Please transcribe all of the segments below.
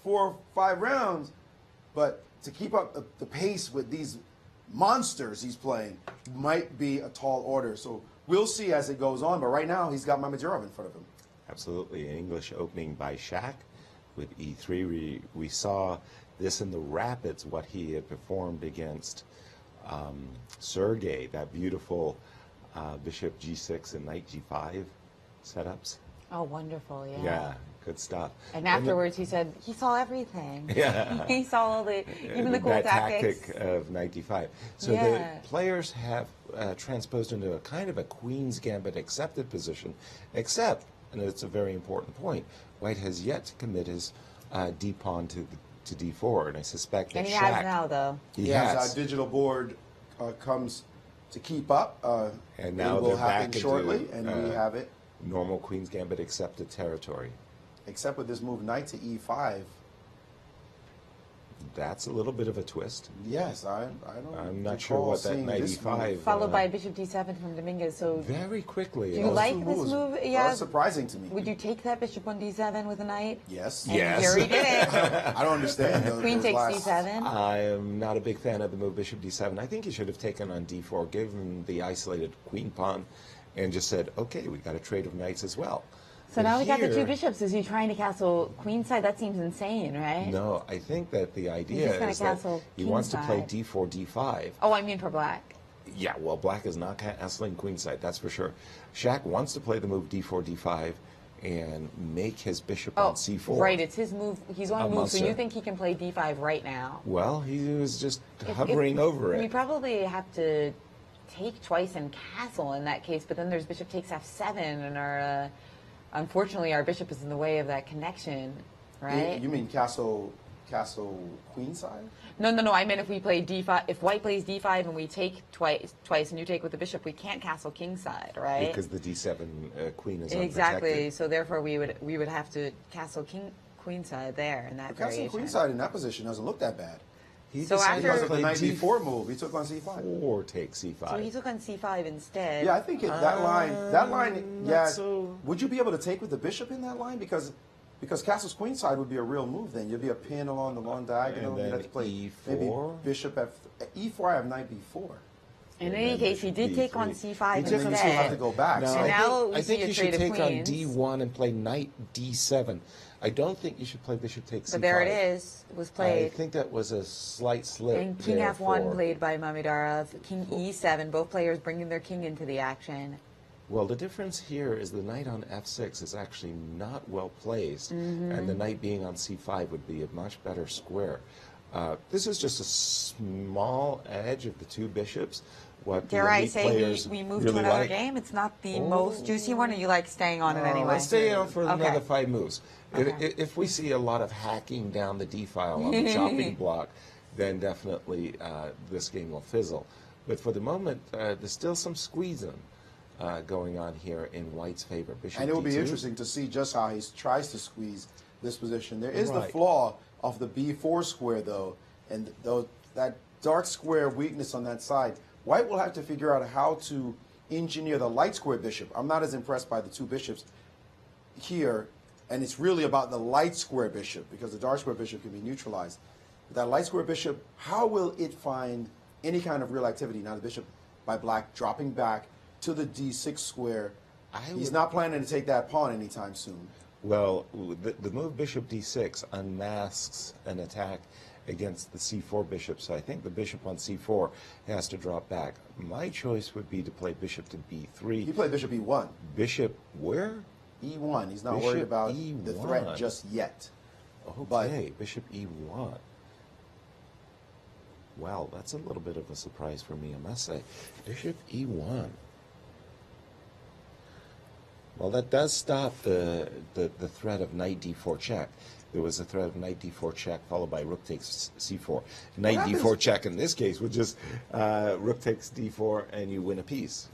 4 or 5 rounds, but to keep up the pace with these monsters he's playing might be a tall order. So we'll see as it goes on, but right now he's got Mamedyarov in front of him. Absolutely. An English opening by Shaq with E3. We saw this in the Rapids, what he had performed against Sergey, that beautiful bishop G6 and knight G5 setups. Oh, wonderful, yeah. Yeah, good stuff. And afterwards he said he saw everything. Yeah. He saw all the, even the cool that tactics. tactic of knight D5. So Yeah. the players have transposed into a kind of a queen's gambit accepted position, except, and it's a very important point, White has yet to commit his D pawn to D4, and I suspect that And he Shaq, has now, though. He As has. our digital board comes to keep up, And now it will they're happen back shortly, into, and we have it. Normal queen's gambit accepted territory. Except with this move, knight to E5. That's a little bit of a twist. Yes, I don't. I'm not sure recall what that seeing knight this E5. move. Followed by bishop D7 from Dominguez. So Very quickly. do you also. like Two this moves move? are Yeah. surprising to me. Would you take that bishop on D7 with a knight? Yes. And Yes. here he did it. I don't understand. Queen those takes last- D7. I am not a big fan of the move bishop D7. I think he should have taken on D4, given the isolated queen pawn, and just said, okay, we got a trade of knights as well. So But now we got the two here- bishops. Is he trying to castle queenside? That seems insane, right? No, I think that the idea just gonna is that castle he wants to play kingside. D4, D5. Oh, I mean for black. Yeah, well, black is not castling queenside, that's for sure. Shaq wants to play the move D4, D5 and make his bishop on C4. Right, it's his move. He's on A a move, so monster. you think he can play D5 right now? Well, he was just hovering over We it. probably have to take twice and castle in that case, but then there's bishop takes F7, and our unfortunately our bishop is in the way of that connection, right? You mean castle queenside? No. I meant if we play D5, if White plays D5 and we take twice, and you take with the bishop, we can't castle kingside, right? Because the D7 queen is Exactly. unprotected. So therefore, we would have to castle queenside there in that Castle variation. queenside in that position doesn't look that bad. He So decided Because after- of the play knight D4 move, he took on C5. D4 takes C5. So he took on C5 instead. Yeah, I think that line, not yeah. so- Would you be able to take with the bishop in that line? Because castle's queenside would be a real move then. You'd be a pin along the long diagonal. And You'd then have to play E4? maybe bishop E4, I have knight B4. In any case, he did take on D3. C5 And then you still have to instead. go back. No, So And now we I see think a you trade should of take on queens. D1 and play knight D7. I don't think you should play bishop takes C5. But there it is. It was I played. think that was a slight slip. And King there F1 for- played by Mamedyarov. King E7. Both players bringing their king into the action. Well, the difference here is the knight on F6 is actually not well placed, and the knight being on C5 would be a much better square. This is just a small edge of the two bishops. What the Dare I elite say players we moved really to another like. game? It's not the most juicy one, or you like staying on it anyway? Let's stay on for Okay. another 5 moves. Okay. If we see a lot of hacking down the D file on the chopping block, then definitely this game will fizzle. But for the moment, there's still some squeezing going on here in White's favor. Bishop And it will be D2. interesting to see just how he tries to squeeze this position. There is the Right. flaw of the B4 square, though, and that dark square weakness on that side. White will have to figure out how to engineer the light square bishop. I'm not as impressed by the two bishops here, and it's really about the light square bishop because the dark square bishop can be neutralized. But that light square bishop, how will it find any kind of real activity? Now the bishop by black dropping back to the D6 square. He's not planning to take that pawn anytime soon. Well, the move bishop D6 unmasks an attack against the C4 bishop, so I think the bishop on C4 has to drop back. My choice would be to play bishop to B3. He played bishop E1. Bishop where? E1. He's not Bishop worried about E1. the threat just yet. Okay, bishop E1. Well, that's a little bit of a surprise for me, I must say. Bishop E1. Well, that does stop the threat of knight D4 check. There was a threat of knight D4 check followed by rook takes C4. Knight D4 check in this case would just rook takes D4 and you win a piece.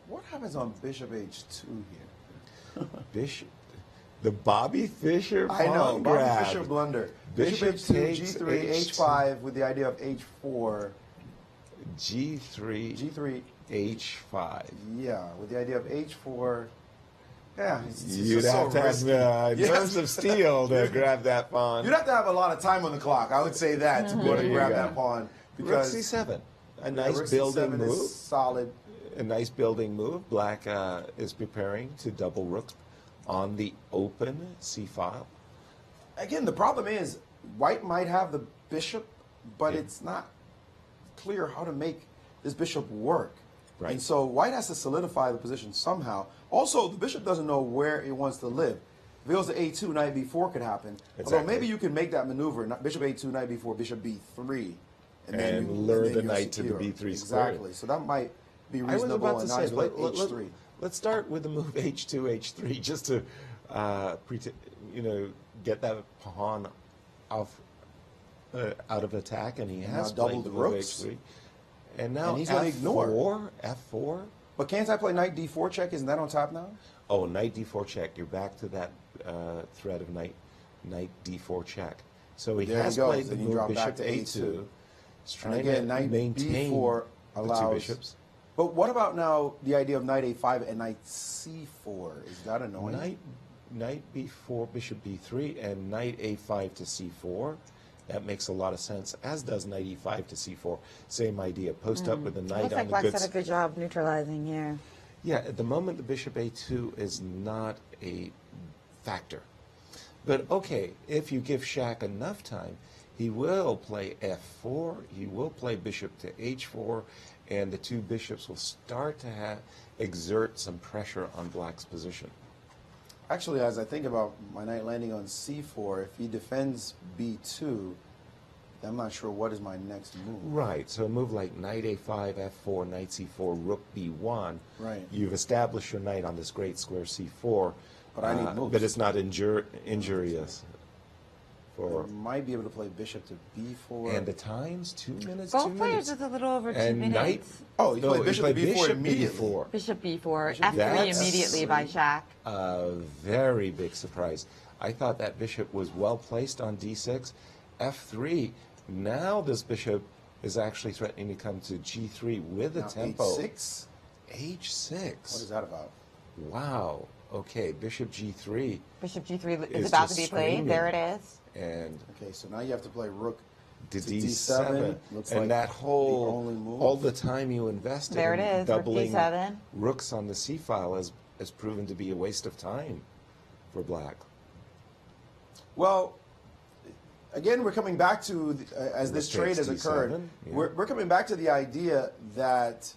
What happens on bishop H2 here? Bishop, the Bobby Fischer I know, pawn Bobby grab. Fischer blunder. Bishop Bishop H2, takes G3, H5 with the idea of H4. G3, G3, H5. yeah, with the idea of H4. Yeah, it's You'd just have so to risky. have Yes. nerves of steel to grab that pawn. You'd have to have a lot of time on the clock. I would say that to be able There to you grab go. that pawn Rook because c7, a yeah, nice Rook building C7 move. is solid. A nice building move. Black is preparing to double rook on the open c file. Again, the problem is White might have the bishop, but Yeah. it's not clear how to make this bishop work. Right. And so White has to solidify the position somehow. Also, the bishop doesn't know where it wants to live. If it goes to a2, knight b4 could happen. Although Exactly. maybe you can make that maneuver, bishop a2, knight b4, bishop b3. And lure the you're knight to the secure. B3 square. Exactly. So that might be I was reasonable about to and say, nice, but h3. let's start with the move h2, h3, just to get that pawn off out of attack, and he has now played double the the move rooks. h3. And now And he's gonna ignore. F4. But can't I play knight d4 check? Isn't that on top now? Oh, knight d4 check. You're back to that threat of knight d4 check. So he There he has goes. played the Then you move drop bishop back to a2. a2. He's And trying again, to knight maintain b4 the allows. two bishops. But what about now the idea of knight a5 and knight c4? Is that annoying? Knight b4, bishop b3, and knight a5 to c4. That makes a lot of sense, as does knight e5 to c4. Same idea. Post up with the knight Looks on like the Black's good done a good job neutralizing here. Yeah, at the moment, the bishop a2 is not a factor. But okay, if you give Shaq enough time, he will play f4, he will play bishop to h4, and the two bishops will start to exert some pressure on Black's position. Actually, as I think about my knight landing on c4, if he defends b2, I'm not sure what is my next move. Right, so a move like knight a5, f4, knight c4, rook b1. Right. You've established your knight on this great square c4. But I need moves. But it's not injurious. I might be able to play bishop to b4. And the time's 2 minutes, Both 2 players minutes. with a little over 2 And minutes. knight. Oh, you play bishop to b4 bishop immediately. b4. Bishop b4, Bishop f3 That's- immediately by Shaq. A very big surprise. I thought that bishop was well placed on d6. f3. Now this bishop is actually threatening to come to g3 with a Now, tempo. h6? h6. What is that about? Wow. Okay, bishop g3. Bishop g3 Is is about just to be played. screaming. There it is. And Okay, so now you have to play rook to to d7, Looks and like that whole the only move. all the time you invested There in it is, rook doubling d7. rooks on the c file has proven to be a waste of time for Black. Well, again, we're coming back to, as this Rook trade takes has occurred, d7, yeah. we're coming back to the idea that,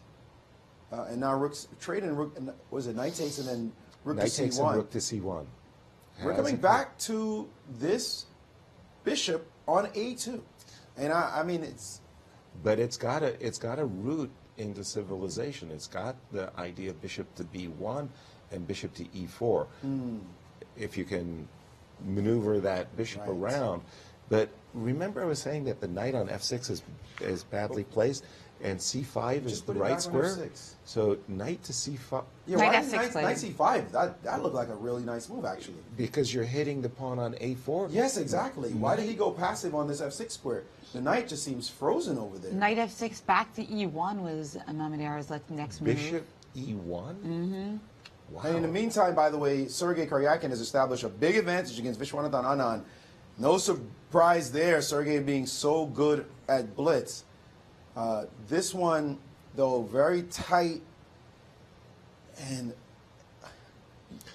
and now rook's trading rook, was it knight takes and then rook Knight to takes and c1. rook to c1. We're Has coming it- back to this bishop on a2, and I mean it's But it's got a root into civilization. It's got the idea of bishop to b1 and bishop to e4. If you can maneuver that bishop Right. around. But remember I was saying that the knight on f6 is badly placed and c5 is Just the put it right back on square. f6. So knight to c5, yeah. Knight Why f6 knight, played. knight c5? That looked like a really nice move actually. because you're hitting the pawn on a4. Yes, exactly. Why did he go passive on this f6 square? The knight just seems frozen over there. Knight f6 back to e1 was Mamadara's next move. Bishop e1? Mm-hmm. Wow. And in the meantime, by the way, Sergei Karyakin has established a big advantage against Vishwanathan Anand. No surprise there, Sergei being so good at blitz. This one, though, very tight and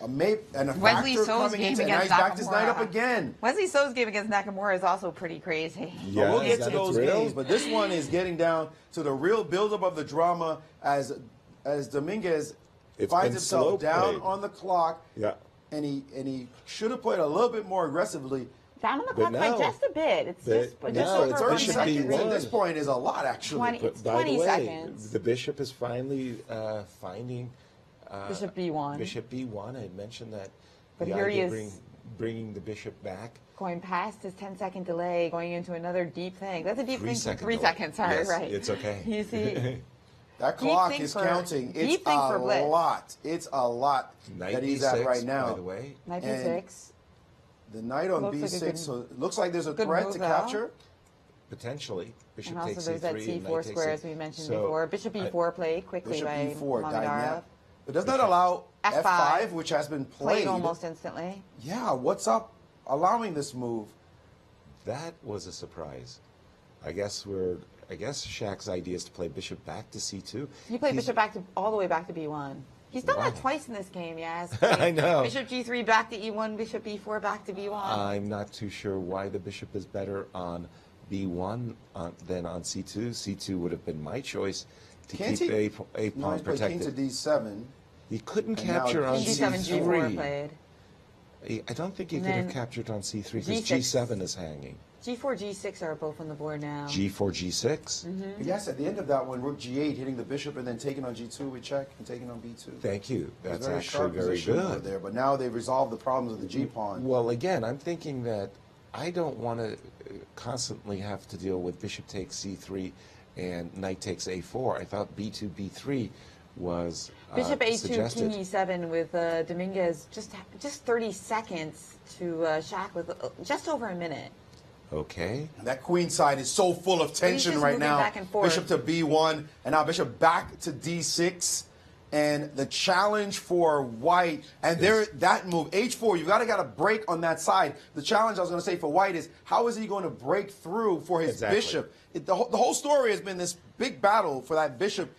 a Wesley factor So's coming game into, and now he's against backed his knight up Nakamura. again. Wesley So's game against Nakamura is also pretty crazy. Yeah, But we'll get is to that those real? games, but this one is getting down to the real buildup of the drama as Dominguez It's finds been himself slow down played. on the clock. Yeah. And he should have played a little bit more aggressively. Down on the But clock by now- just a bit. It's just but just now over it's 30 1 bishop second. seconds at B1. this point is a lot, actually. 20 But It's by 20 the way, seconds. the bishop is finally finding Bishop b1. Bishop b1. I had mentioned that. But the here he idea is. bringing the bishop back. Going past his 10-second delay, going into another deep thing. That's a deep 3 thing. second 3 delay. seconds, sorry, Yes, right. it's okay. You see, That Deep clock thing is for- counting. deep It's thing a for blitz. lot. It's a lot Knight that he's b6, at right now. by the way. knight And b6. The knight on Looks like a b6, good- so it looks like there's a good threat move, to though. capture. Potentially. Bishop And also takes there's that c3, and c4 knight takes square, a- as we mentioned So, before. Bishop e4 played quickly Bishop by e4, Mamadara. dynamic. But does not allow F5, which has been played played. almost instantly. Yeah, what's up allowing this move? That was a surprise. I guess Shaq's idea is to play bishop back to c2. He played bishop back to all the way back to b1. He's done that twice in this game, yes. I know. Bishop g3 back to e1, bishop b4 back to b1. I'm not too sure why the bishop is better on b1 than on c2. c2 would have been my choice to keep a pawn protected. King to d7. He couldn't And capture now on g7, g4 c3. played. I don't think he And could have then captured on c3 because g6. g7 is hanging. g4, g6 are both on the board now. g4, g6. Yes, at the end of that one, rook g8, hitting the bishop and then taking on g2 with check and taking on b2. Thank you. It was That's very actually sharp very position over good. there, but now they've resolved the problems of the g-pawn. Well, again, I'm thinking that I don't want to constantly have to deal with bishop takes c3 and knight takes a4. I thought b2, b3 was Bishop a2, suggested. king e7 with Dominguez just 30 seconds to Shaq with just over a minute. Okay. That queen side is so full of tension just right moving now. back and forth. Bishop to b1, and now bishop back to d6. And the challenge for white, and there that move, h4, you got to break on that side. The challenge I was going to say for white is, how is he going to break through for his bishop? The whole story has been this big battle for that bishop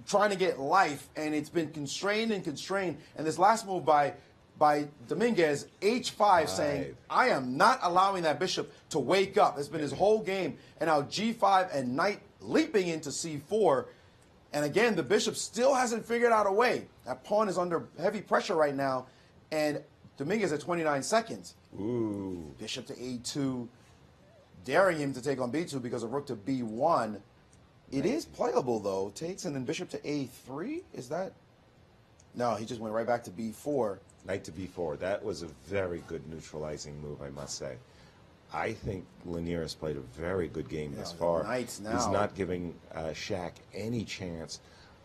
trying to get life, and it's been constrained. And this last move by Dominguez, h5, saying, I am not allowing that bishop to wake up. It's been his whole game. And now g5 and knight leaping into c4. And again, the bishop still hasn't figured out a way. That pawn is under heavy pressure right now. And Dominguez at 29 seconds. Ooh. Bishop to a2, daring him to take on b2 because of rook to b1. It is playable, though. Takes and then bishop to a3. Is that? No, he just went right back to b4. Knight to b4. That was a very good neutralizing move, I must say. I think Lanier has played a very good game thus far. Knights now. He's not giving Shaq any chance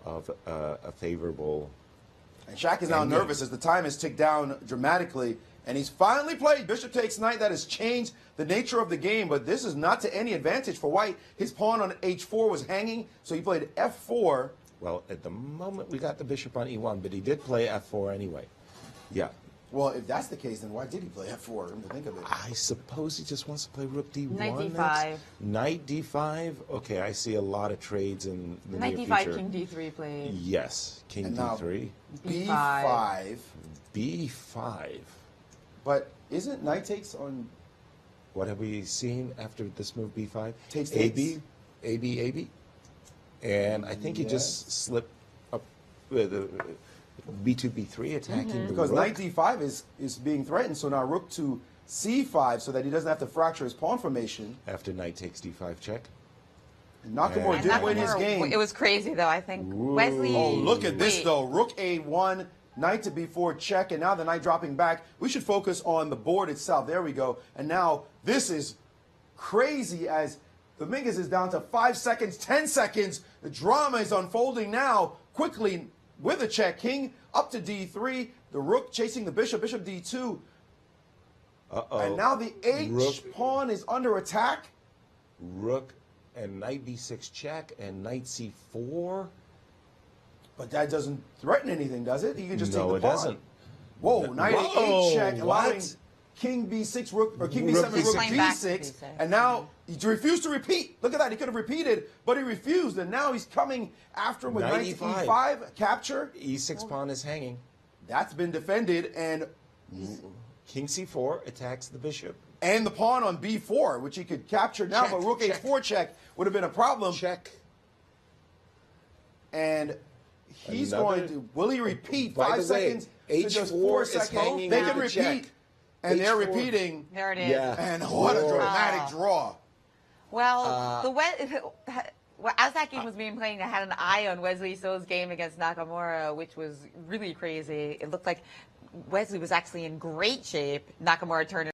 of a favorable. And Shaq is now nervous as the time has ticked down dramatically. And he's finally played bishop takes knight. That has changed the nature of the game. But this is not to any advantage for white. His pawn on h4 was hanging, so he played f4. Well, at the moment we got the bishop on e1, but he did play f4 anyway. Yeah. Well, if that's the case, then why did he play f4? Come to think of it. I suppose he just wants to play rook d1 Knight d5. next. Knight d5. Okay, I see a lot of trades in the Knight near d5, future. king d3 played. Yes, king And now d3. b5. b5. But isn't knight takes on? What have we seen after this move b5? Takes, AB, AB, AB. And I think he just slipped up with b2, b3 attacking the Because rook. knight d5 is being threatened, so now rook to c5 so that he doesn't have to fracture his pawn formation. After knight takes d5 check. And Nakamura And did win his Nakamura, game. It was crazy, though, I think. Wesley. Oh, look at this, wait. though. Rook a1, knight to b4 check, and now the knight dropping back. We should focus on the board itself. There we go. And now this is crazy as Dominguez is down to 5 seconds, 10 seconds. The drama is unfolding now quickly with a check. King up to d3. The rook chasing the bishop, bishop d2. Uh-oh. And now the h pawn is under attack. Rook and knight b6 check and knight c4. But that doesn't threaten anything, does it? He can just take the pawn. No, it doesn't. Whoa, knight Whoa, a8 check, allowing what? king b6, rook, or king Rook b7, rook Playing back to b6. b6. And now he refused to repeat. Look at that. He could have repeated, but he refused. And now he's coming after him with Knight knight to e5. e5, capture. e6 pawn is hanging. That's been defended. And King c4 attacks the bishop. the pawn on b4, which he could capture now, Check, but rook check. h4 check would have been a problem. Check. And he's Another- going to, will he repeat? By 5 the way, seconds to just H4 4 is seconds. hanging They with can the repeat. check. And they're H4. repeating. There it is. Yeah. And what a Whoa. dramatic draw. Well, as that game was being played, I had an eye on Wesley So's game against Nakamura, which was really crazy. It looked like Wesley was actually in great shape. Nakamura turned